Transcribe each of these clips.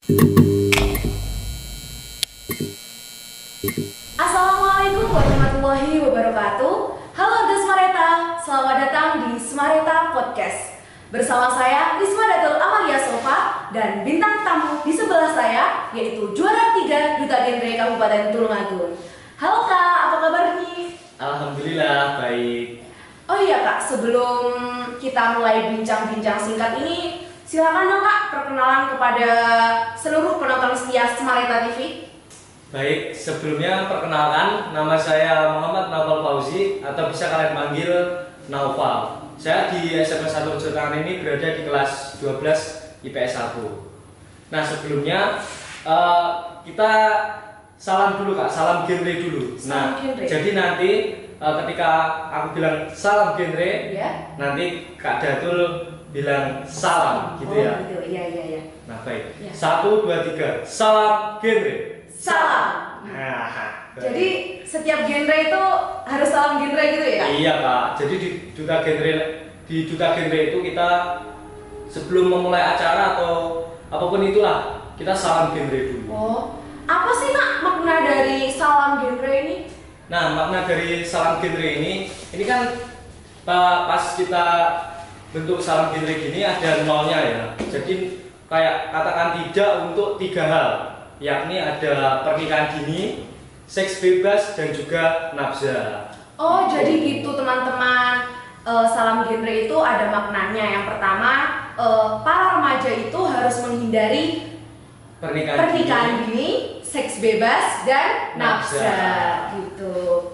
Assalamualaikum warahmatullahi wabarakatuh. Halo Desmareta, selamat datang di Smareta Podcast. Bersama saya Risma Datul Amalia Sofa dan bintang tamu di sebelah saya yaitu juara 3 Duta Genre Kabupaten Tulungagung. Halo Kak, apa kabar nih? Alhamdulillah baik. Oh iya Kak, sebelum kita mulai bincang-bincang singkat ini, silakan dong Kak perkenalan kepada seluruh penonton setia Smareta TV. Baik, sebelumnya perkenalkan, nama saya Muhammad Naufal Fauzi atau bisa kalian panggil Naufal. Saya di SMA 1 Rejotangan ini berada di kelas 12 IPS 1. Nah, sebelumnya kita salam dulu Kak, salam genre dulu. Salam genre. Jadi nanti ketika aku bilang salam genre, Ya. nanti Kak Datul bilang salam gitu ya. Gitu. Iya. Nah, baik. Ya. 1, 2, 3. Salam genre. Salam. Nah, Jadi setiap genre itu harus salam genre gitu ya? iya Kak. Jadi di duta genre itu kita sebelum memulai acara atau apapun itulah kita salam genre dulu. Oh, apa sih Kak makna dari salam genre ini? Nah, makna dari salam genre ini kan pas kita bentuk salam genre gini ada nolnya ya. Jadi kayak katakan tidak untuk 3 hal, yakni ada pernikahan dini, seks bebas, dan juga nafsa. Oh, jadi gitu teman-teman. Salam genre itu ada maknanya. Yang pertama, para remaja itu harus menghindari pernikahan dini, seks bebas, dan nafsa. Gitu.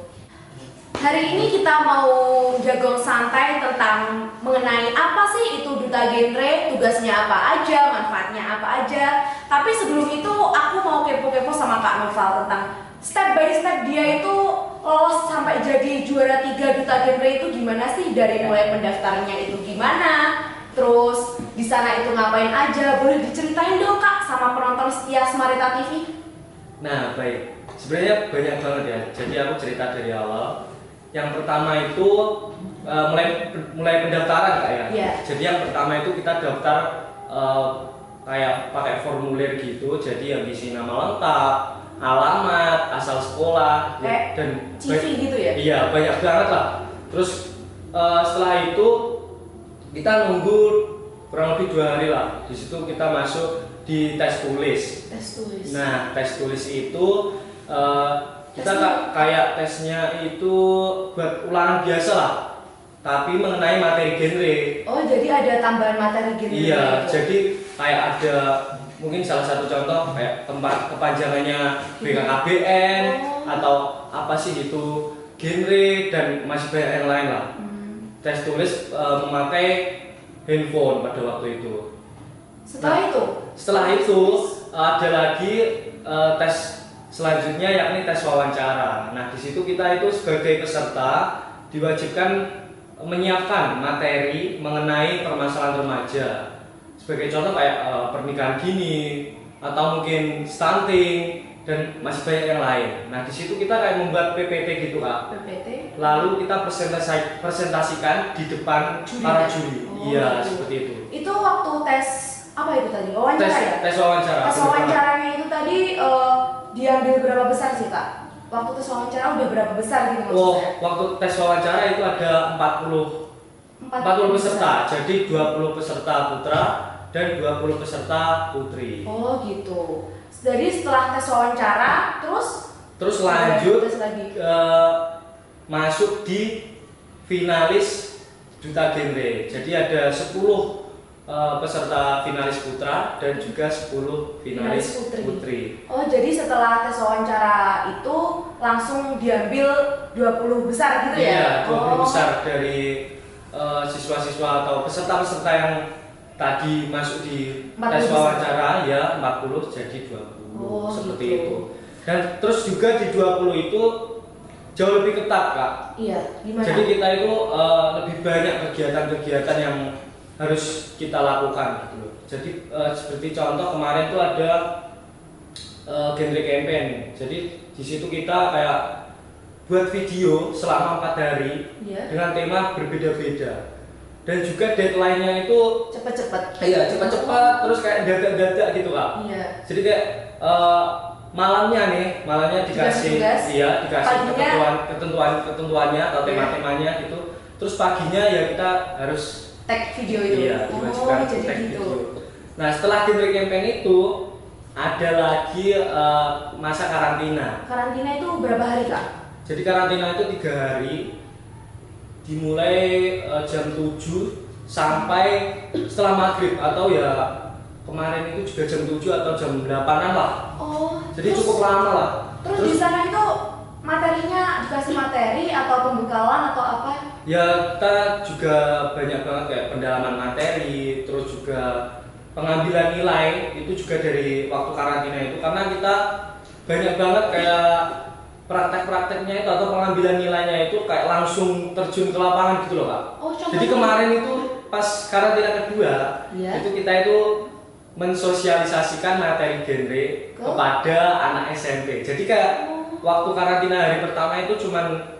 Hari ini kita mau jagong santai tentang mengenai apa sih itu duta genre, tugasnya apa aja, manfaatnya apa aja. Tapi sebelum itu aku mau kepo-kepo sama Kak Noval tentang step by step dia itu lolos sampai jadi juara 3 duta genre itu gimana sih, dari mulai pendaftarnya itu gimana, terus di sana itu ngapain aja, boleh diceritain dong Kak sama penonton setia Smareta TV. Nah, baik. Sebenarnya banyak banget ya. Jadi aku cerita dari awal. Yang pertama itu mulai pendaftaran Kak ya. Iya. Jadi yang pertama itu kita daftar kayak pakai formulir gitu. Jadi yang isi nama lengkap, alamat, asal sekolah, dan CV gitu ya? Iya, banyak banget lah. Terus setelah itu kita nunggu kurang lebih 2 hari lah. Di situ kita masuk di tes tulis. Tes tulis. Nah, tes tulis itu kita kayak tesnya itu buat ulangan biasa lah, tapi mengenai materi genre. Oh, jadi ada tambahan materi genre. Iya, gitu. jadi kayak ada mungkin salah satu contoh kayak tempat kepanjangannya BKKBN atau apa sih itu genre, dan masih banyak yang lain lah. Tes tulis memakai handphone pada waktu itu. Setelah itu Ada lagi tes selanjutnya, yakni tes wawancara. Nah, di situ kita itu sebagai peserta diwajibkan menyiapkan materi mengenai permasalahan remaja. Sebagai contoh kayak pernikahan dini atau mungkin stunting dan masih banyak yang lain. Nah, di situ kita kayak membuat PPT gitu Kak. PPT. Lalu kita presentasikan di depan para juri. Oh, Iya, gitu. seperti itu. Itu waktu tes apa itu tadi? Wawancara ya? Tes wawancara. Tes wawancaranya itu tadi diambil berapa besar sih Kak? Waktu tes wawancara udah berapa besar gitu Oh, maksudnya? waktu tes wawancara itu ada 40 peserta. Jadi 20 peserta putra dan 20 peserta putri. Oh, gitu. Jadi setelah tes wawancara terus lanjut tes lagi. Masuk di finalis duta genre. Jadi ada 10 peserta finalis putra dan juga 10 finalis putri. Oh, jadi setelah tes wawancara itu langsung diambil 20 besar gitu ya? Iya, 20 besar dari siswa-siswa atau peserta-peserta yang tadi masuk di 40 tes besar. wawancara ya 40 jadi 20. Oh, seperti gitu. itu. Dan terus juga di 20 itu jauh lebih ketat Kak. Iya, gimana? Jadi kita itu lebih banyak kegiatan-kegiatan yang harus kita lakukan gitu loh. Jadi seperti contoh kemarin tuh ada genre campaign. Jadi di situ kita kayak buat video selama 4 hari Iya. dengan tema berbeda-beda. dan juga deadline-nya itu cepet-cepet. Iya, cepat-cepat terus kayak dadak-dadak gitu Kak. Iya. Jadi kayak malamnya dikasih Tugas-tugas. dikasih Paginya- ketentuannya atau tema-temanya gitu. Terus paginya ya kita harus tag video itu. iya, diwajibkan jadi tag gitu. video. Nah, setelah genre campaign itu ada lagi masa karantina. Karantina itu berapa hari Kak? Jadi karantina itu 3 hari, dimulai jam 7 sampai setelah maghrib atau ya kemarin itu juga jam 7 atau jam 8-an lah. Oh. Jadi cukup lama lah. Terus di sana itu materinya dikasih materi atau pembekalan atau apa? Ya kita juga banyak banget kayak pendalaman materi, terus juga pengambilan nilai itu juga dari waktu karantina itu karena kita banyak banget kayak praktek-prakteknya itu atau pengambilan nilainya itu kayak langsung terjun ke lapangan gitu loh Kak. Oh, contohnya? Jadi kemarin itu pas karantina kedua Iya. itu kita itu mensosialisasikan materi genre kepada anak SMP. Jadi kayak waktu karantina hari pertama itu cuman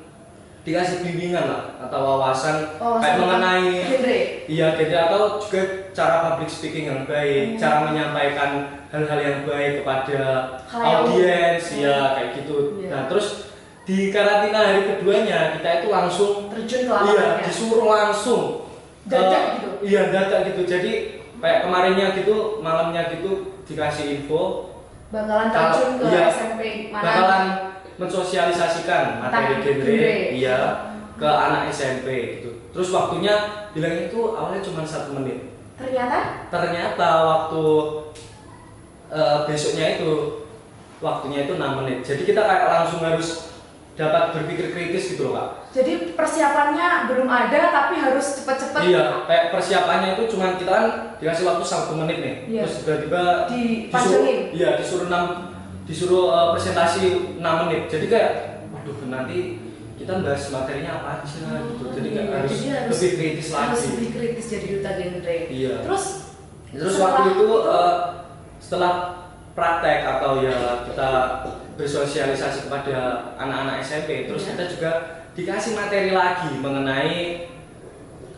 dikasih bimbingan lah atau wawasan kayak mengenai genre. iya genre atau juga cara public speaking yang baik, cara menyampaikan hal-hal yang baik kepada audiens ya kayak gitu. Nah, terus di karantina hari keduanya kita itu langsung terjun ke lapangannya. Iya, disuruh langsung dadak gitu. Iya, dadak gitu. Jadi kayak kemarinnya gitu, malamnya gitu dikasih info bakalan terjun ke iya, SMP mana? bakalan mensosialisasikan materi Tentang genre genre. iya ke anak SMP gitu. Terus waktunya bilangnya itu awalnya cuma 1 menit. Ternyata waktu besoknya itu waktunya itu 6 menit. Jadi kita kayak langsung harus dapat berpikir kritis gitu loh Kak. Jadi persiapannya belum ada tapi harus cepet-cepet. Iya, kayak persiapannya itu cuma kita kan dikasih waktu 1 menit nih. Iya. Terus tiba-tiba dipanjangin. Disuruh presentasi 6 menit. Jadi kayak waduh nanti kita bahas materinya apa aja gitu. Jadi kayak harus lebih kritis lagi. Harus lebih kritis jadi duta genre. Iya. Terus waktu itu setelah praktek atau ya kita bersosialisasi kepada anak-anak SMP, terus kita juga dikasih materi lagi mengenai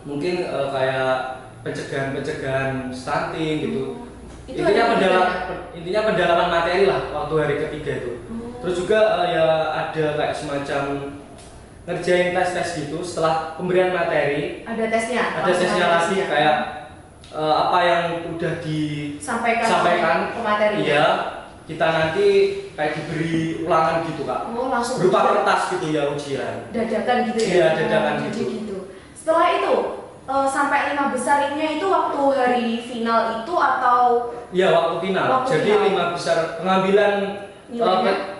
mungkin kayak pencegahan stunting gitu. Intinya pendalaman materi lah waktu hari ketiga itu. Terus juga ya ada kayak semacam ngerjain tes gitu setelah pemberian materi. Ada tesnya lagi kayak apa yang udah disampaikan ke materi. Iya, kita nanti kayak diberi ulangan gitu Kak. Oh, langsung berupa kertas gitu ya ujian. Dadakan gitu ya. Iya, dadakan gitu. Setelah itu sampai 5 besarnya itu waktu hari final itu atau? Iya, waktu final. Jadi 5 besar pengambilan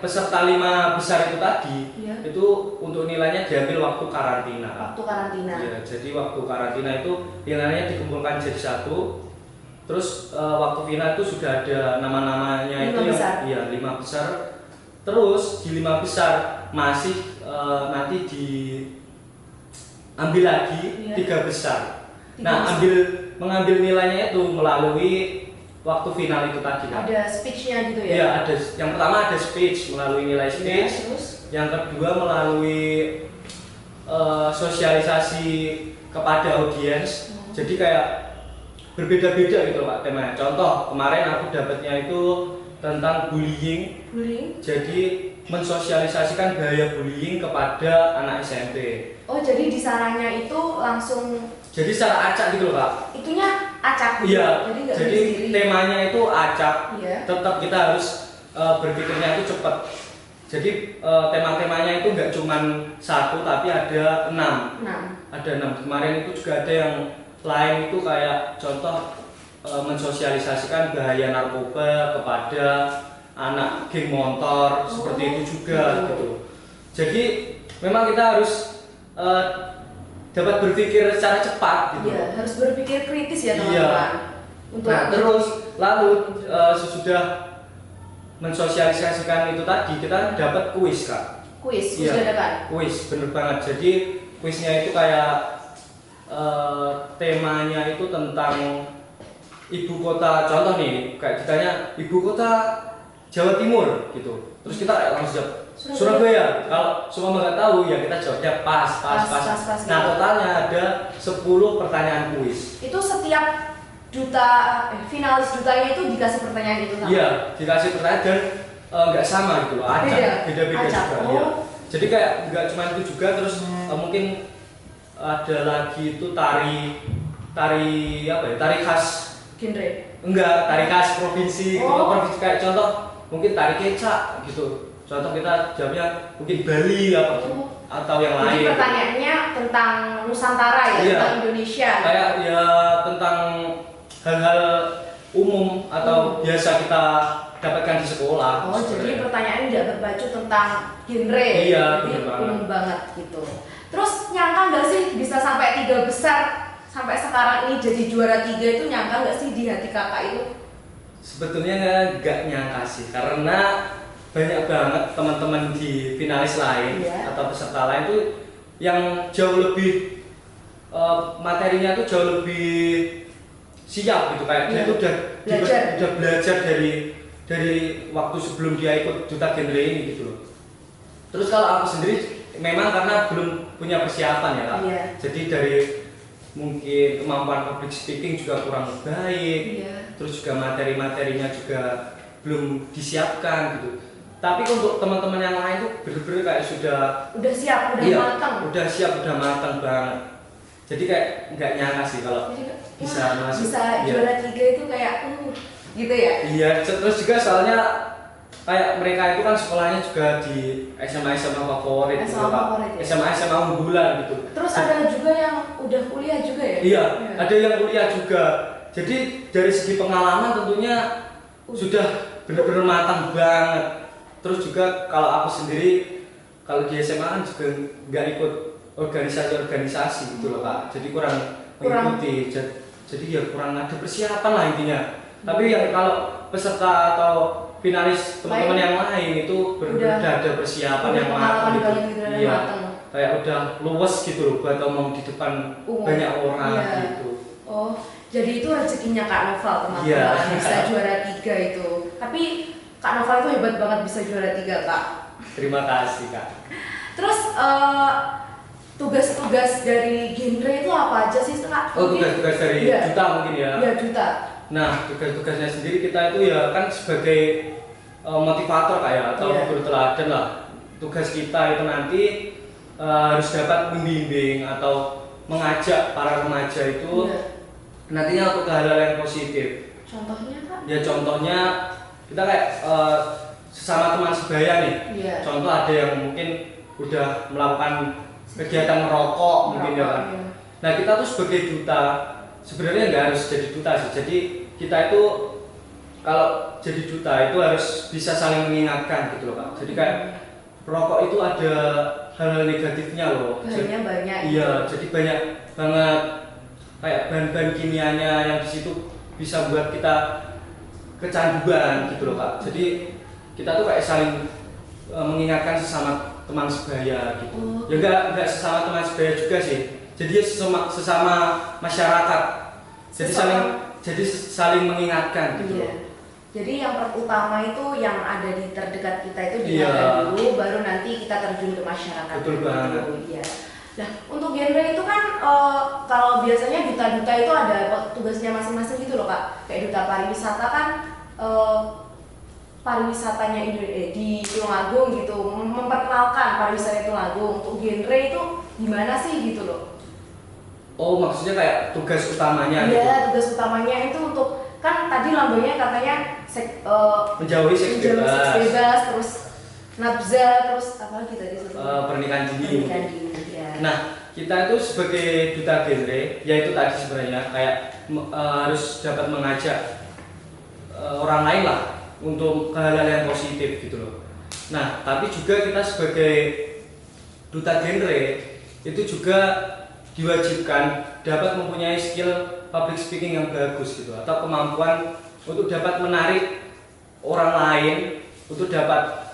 peserta 5 besar itu tadi itu untuk nilainya diambil waktu karantina. Iya, jadi waktu karantina itu nilainya dikumpulkan jadi satu. Terus waktu final itu sudah ada nama-namanya itu yang 5 besar. Terus di 5 besar masih nanti diambil lagi 3 besar. Nah, mengambil nilainya itu melalui waktu final itu tadi kan. Ada speech-nya gitu ya? Iya, ada. Yang pertama ada speech melalui nilai speech. Ya, yang kedua melalui sosialisasi kepada audiens. Jadi kayak berbeda-beda gitu Pak temanya. Contoh kemarin aku dapatnya itu tentang bullying. Jadi mensosialisasikan bahaya bullying kepada anak SMP. Oh, jadi di sananya itu langsung. Jadi secara acak gitu loh Pak. Itunya acak gitu. Iya. Jadi temanya itu acak. Iya. Tetap kita harus berpikirnya itu cepat. Jadi tema-temanya itu nggak cuma 1 tapi ada 6. Ada 6. Kemarin itu juga ada yang lain itu kayak contoh mensosialisasikan bahaya narkoba kepada anak geng motor seperti itu juga gitu. Jadi memang kita harus dapat berpikir secara cepat gitu. Iya, harus berpikir kritis ya teman-teman. Iya. Nah, terus lalu sesudah mensosialisasikan itu tadi kita dapat kuis Kak. Kuis iya, dadakan. Kuis bener banget. Jadi kuisnya itu kayak temanya itu tentang ibu kota. Contoh nih kayak ditanya ibu kota Jawa Timur gitu. Terus kita kayak langsung jawab Surabaya. Kalau semua nggak tahu ya kita jawabnya pas. Nah gitu. totalnya ada 10 pertanyaan kuis. Itu setiap finalis dutanya itu dikasih pertanyaan itu sama? Iya, dikasih pertanyaan dan nggak sama gitu loh, beda-beda juga. Oh. Ya. Jadi kayak nggak cuma itu juga, terus mungkin ada lagi itu tari khas genre. Enggak, tari khas provinsi gitu. Oh. Provinsi kayak contoh mungkin tari kecak gitu. Contoh kita jawabnya mungkin Bali atau yang lain. Jadi pertanyaannya tentang Nusantara ya, iya. tentang Indonesia. Kayak ya tentang hal-hal umum atau biasa kita dapatkan di sekolah. Oh, jadi pertanyaan tidak berbacu tentang genre. Iya, jadi umum banget gitu. Terus nyangka nggak sih bisa sampai 3 besar sampai sekarang ini jadi juara 3 itu, nyangka nggak sih di hati kakak itu? Sebetulnya nggak nyangka sih, karena banyak banget teman-teman di finalis lain atau peserta lain tuh yang jauh lebih materinya tuh jauh lebih siap gitu, kayak dia tuh udah belajar dari waktu sebelum dia ikut duta genre ini gitu loh. Terus kalau aku sendiri memang karena belum punya persiapan ya Kak. Jadi dari mungkin kemampuan public speaking juga kurang baik, terus juga materi-materinya juga belum disiapkan gitu. Tapi untuk teman-teman yang lain tuh bener-bener kayak sudah siap, matang. Udah siap, udah matang banget. Jadi kayak nggak nyangka sih kalau bisa masuk. Bisa juara 3 itu kayak gitu ya? Iya, terus juga soalnya kayak mereka itu kan sekolahnya juga di SMA favorit gitu Pak. SMA unggulan gitu. Terus ada juga yang udah kuliah juga ya? Iya, ada yang kuliah juga. Jadi dari segi pengalaman tentunya sudah benar-benar matang banget. Terus juga kalau aku sendiri kalau di SMA kan juga nggak ikut organisasi gitu loh Kak. Jadi kurang mengikuti. Jadi ya kurang ada persiapan lah intinya. Tapi yang kalau peserta atau finalis teman-teman yang lain itu udah ada persiapan yang matang gitu. Iya. Kayak udah luwes gitu loh buat ngomong di depan banyak orang gitu. Oh, jadi itu rezekinya Kak Noval teman-teman, bisa juara 3 itu. Tapi Kak Noval itu hebat banget bisa juara 3 Kak. Terima kasih Kak. Terus tugas-tugas dari genre itu apa aja sih Kak? Oh, tugas-tugas dari duta mungkin ya? Iya, duta. Nah, tugas-tugasnya sendiri kita itu ya kan sebagai motivator kayak atau guru teladan lah. Tugas kita itu nanti harus dapat membimbing atau mengajak para remaja itu nantinya untuk hal-hal yang positif. Contohnya Kak? Ya contohnya kita kayak sesama teman sebaya nih. Contoh ada yang mungkin udah melakukan kegiatan merokok mungkin ya kan. Nah kita tuh sebagai duta sebenarnya nggak harus jadi duta sih. Jadi kita itu kalau jadi duta itu harus bisa saling mengingatkan gitu loh Kak. Jadi kayak rokok itu ada hal-hal negatifnya loh. Banyak. Iya, jadi banyak banget kayak bahan-bahan kimianya yang di situ bisa buat kita kecanduan gitu loh Kak. Jadi kita tuh kayak saling mengingatkan sesama teman sebaya gitu. Ya enggak sesama teman sebaya juga sih. Jadi sesama masyarakat. Jadi saling mengingatkan gitu. Jadi yang utama itu yang ada di terdekat kita itu diingatkan dulu, baru nanti kita terjun ke masyarakat. Betul banget. Iya. Nah, untuk genre itu kan kalau biasanya duta-duta itu ada tugasnya masing-masing gitu loh Kak. Kayak duta pariwisata kan pariwisatanya di Tulungagung gitu, memperkenalkan pariwisata Tulungagung. Untuk genre itu gimana sih gitu loh? Oh, maksudnya kayak tugas utamanya gitu? Iya, tugas utamanya itu untuk, kan tadi lambangnya katanya menjauhi seks bebas, terus nabza, terus apa lagi tadi pernikahan dini. Ya. Nah, kita itu sebagai duta genre, yaitu tadi sebenarnya kayak harus dapat mengajak orang lain lah untuk hal-hal yang positif gitu loh. Nah, tapi juga kita sebagai duta genre itu juga diwajibkan dapat mempunyai skill public speaking yang bagus gitu, atau kemampuan untuk dapat menarik orang lain untuk dapat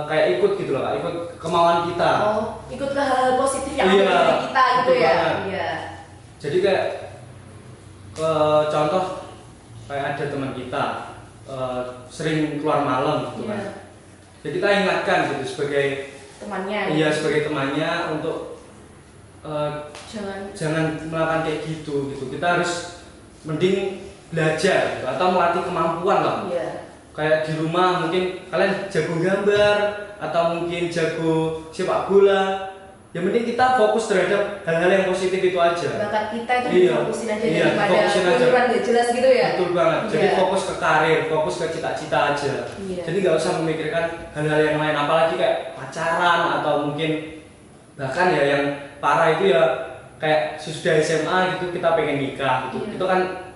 kayak ikut gitu loh Kak, ikut kemauan kita. Oh, ikut ke hal positif yang ada dari kita gitu ya. Iya. Jadi kayak contoh kayak ada teman kita sering keluar malam gitu kan. Jadi kita ingatkan gitu sebagai temannya. Iya, sebagai temannya untuk jangan melakukan kayak gitu. Kita harus mending belajar gitu, atau melatih kemampuan lah. Kayak di rumah mungkin kalian jago gambar atau mungkin jago sepak bola. Yang penting kita fokus terhadap hal-hal yang positif itu aja. Bakat kita itu difokusin aja daripada ukuran gak jelas gitu ya. Betul banget. Jadi fokus ke karir, fokus ke cita-cita aja. Jadi nggak usah memikirkan hal-hal yang lain, apalagi kayak pacaran atau mungkin bahkan ya yang parah itu ya kayak sudah SMA gitu kita pengen nikah gitu. Itu kan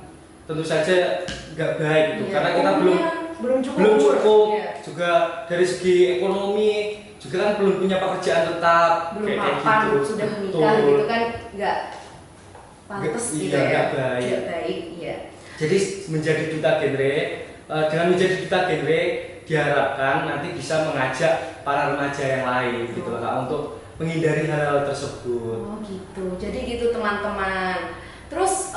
tentu saja nggak baik gitu, karena kita belum cukup. Juga dari segi ekonomi juga kan belum punya pekerjaan tetap, belum mapan gitu. Sudah menikah gitu kan nggak pantas gitu ya, nggak baik. Jadi menjadi duta genre, dengan menjadi duta genre diharapkan nanti bisa mengajak para remaja yang lain gitu lah untuk menghindari hal-hal tersebut. Oh gitu, jadi gitu teman-teman. Terus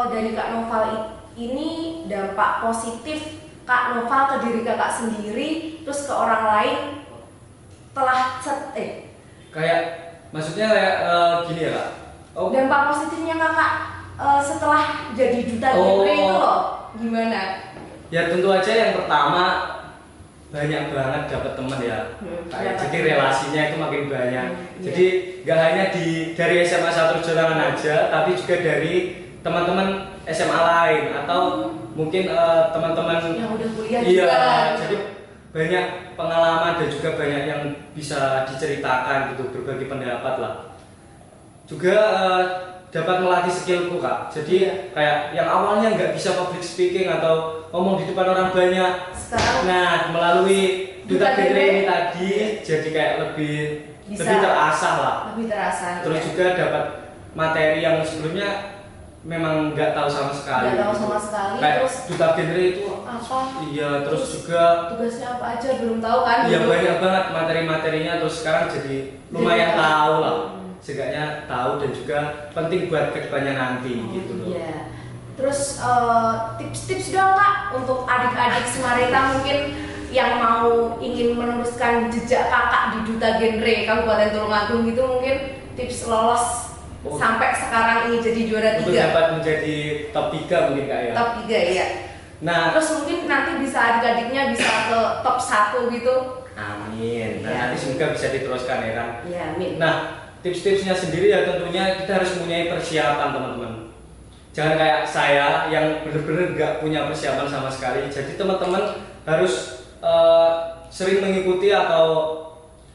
dari Kak Noval ini dampak positif Kak Noval ke diri kakak sendiri, terus ke orang lain telah kayak maksudnya kayak gini ya Kak. Dampak positifnya kakak setelah jadi duta genre itu loh gimana? Ya tentu aja yang pertama banyak banget dapat teman ya. Jadi relasinya itu makin banyak. Jadi nggak hanya dari SMA 1 Jolangan aja, tapi juga dari teman-teman SMA lain atau mungkin teman-teman yang udah kuliah juga. Jadi banyak pengalaman dan juga banyak yang bisa diceritakan gitu, berbagi pendapat lah. Juga dapat melatih skillku Kak. Jadi kayak yang awalnya nggak bisa public speaking atau ngomong di depan orang banyak, sekarang melalui duta genre ini tadi jadi kayak lebih terasah lah. Terus juga dapat materi yang sebelumnya memang nggak tahu sama sekali. Kayak terus duta genre itu apa? Iya, terus juga tugasnya apa aja belum tahu kan? Iya banyak banget materi-materinya, terus sekarang jadi lumayan tahu lah. Setidaknya tahu dan juga penting buat kedepannya nanti gitu loh. Iya. Terus tips-tips dong Kak untuk adik-adik Semareta mungkin yang mau ingin meneruskan jejak kakak di duta genre Kabupaten Tulungagung gitu, mungkin tips lolos sampai sekarang ini jadi juara 3. Untuk dapat menjadi top 3 mungkin Kak ya. Top 3 ya. Nah, terus mungkin nanti bisa adik-adiknya bisa ke top 1 gitu. Amin. Nah, nanti semoga bisa diteruskan ya kan. Iya, amin. Nah, tips-tipsnya sendiri ya tentunya kita harus mempunyai persiapan teman-teman. Jangan kayak saya yang benar-benar nggak punya persiapan sama sekali. Jadi teman-teman harus sering mengikuti atau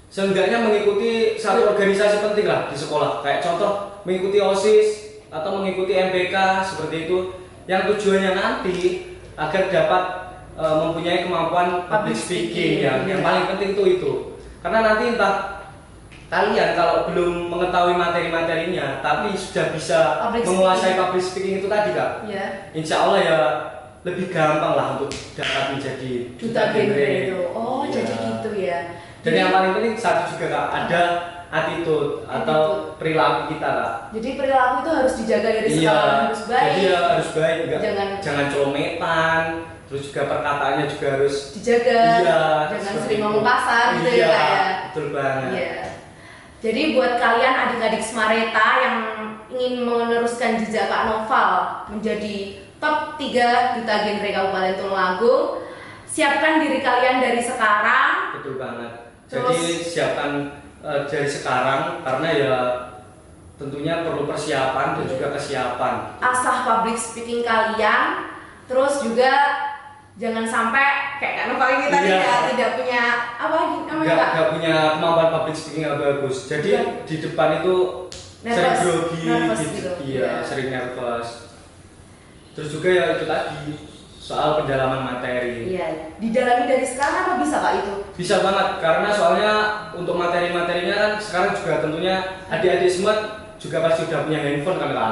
seenggaknya mengikuti satu organisasi penting lah di sekolah. Kayak contoh mengikuti OSIS atau mengikuti MPK seperti itu. Yang tujuannya nanti agar dapat mempunyai kemampuan public speaking yang paling penting itu. Karena nanti entah kalian kalau belum mengetahui materi-materinya tapi sudah bisa menguasai public speaking itu tadi Kak, insya Allah ya lebih gampang lah untuk dapat menjadi duta genre itu. Jadi gitu ya. Dan yang paling penting satu juga Kak, ada attitude atau perilaku kita Kak. Jadi perilaku itu harus dijaga dari sekarang, harus baik. Jadi ya harus baik, jangan celometan. Terus juga perkataannya juga harus dijaga. Jangan sering ngomong kasar gitu ya Kak ya. Betul banget. Jadi buat kalian adik-adik Semareta yang ingin meneruskan jejak Kak Noval menjadi top 3 duta genre Kabupaten Tulungagung, siapkan diri kalian dari sekarang. Betul banget. Jadi siapkan dari sekarang karena ya tentunya perlu persiapan dan juga kesiapan. Asah public speaking kalian, terus juga jangan sampai kayak Kak Noval ini tadi tidak punya nggak punya kemampuan public speaking yang bagus. Jadi di depan itu sering grogi gitu. Sering nervous. Terus juga ya itu tadi soal pendalaman materi. Didalami dari sekarang apa bisa Kak itu? Bisa banget karena soalnya untuk materi-materinya kan sekarang juga tentunya adik-adik semua juga pasti udah punya handphone kan Kak.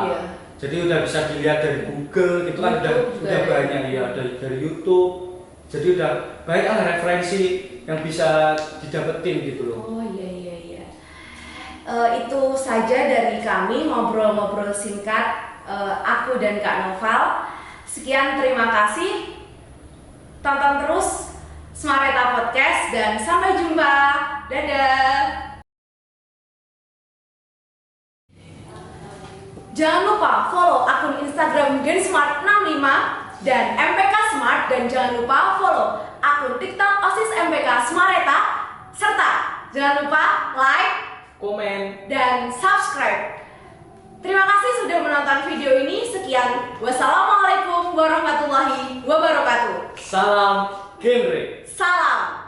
Jadi udah bisa dilihat dari Google gitu kan, udah banyak dari YouTube. Jadi udah banyak referensi yang bisa didapetin gitu loh. Itu saja dari kami ngobrol-ngobrol singkat aku dan Kak Noval. Sekian, terima kasih. tonton terus Smareta Podcast dan sampai jumpa. Dadah. Jangan lupa follow akun Instagram Gensmart65 dan MPK Smart, dan jangan lupa follow akun TikTok OSIS MPK Smareta, serta jangan lupa like, komen, dan subscribe. Terima kasih sudah menonton video ini. Sekian. Wassalamualaikum warahmatullahi wabarakatuh. salam genre. Salam.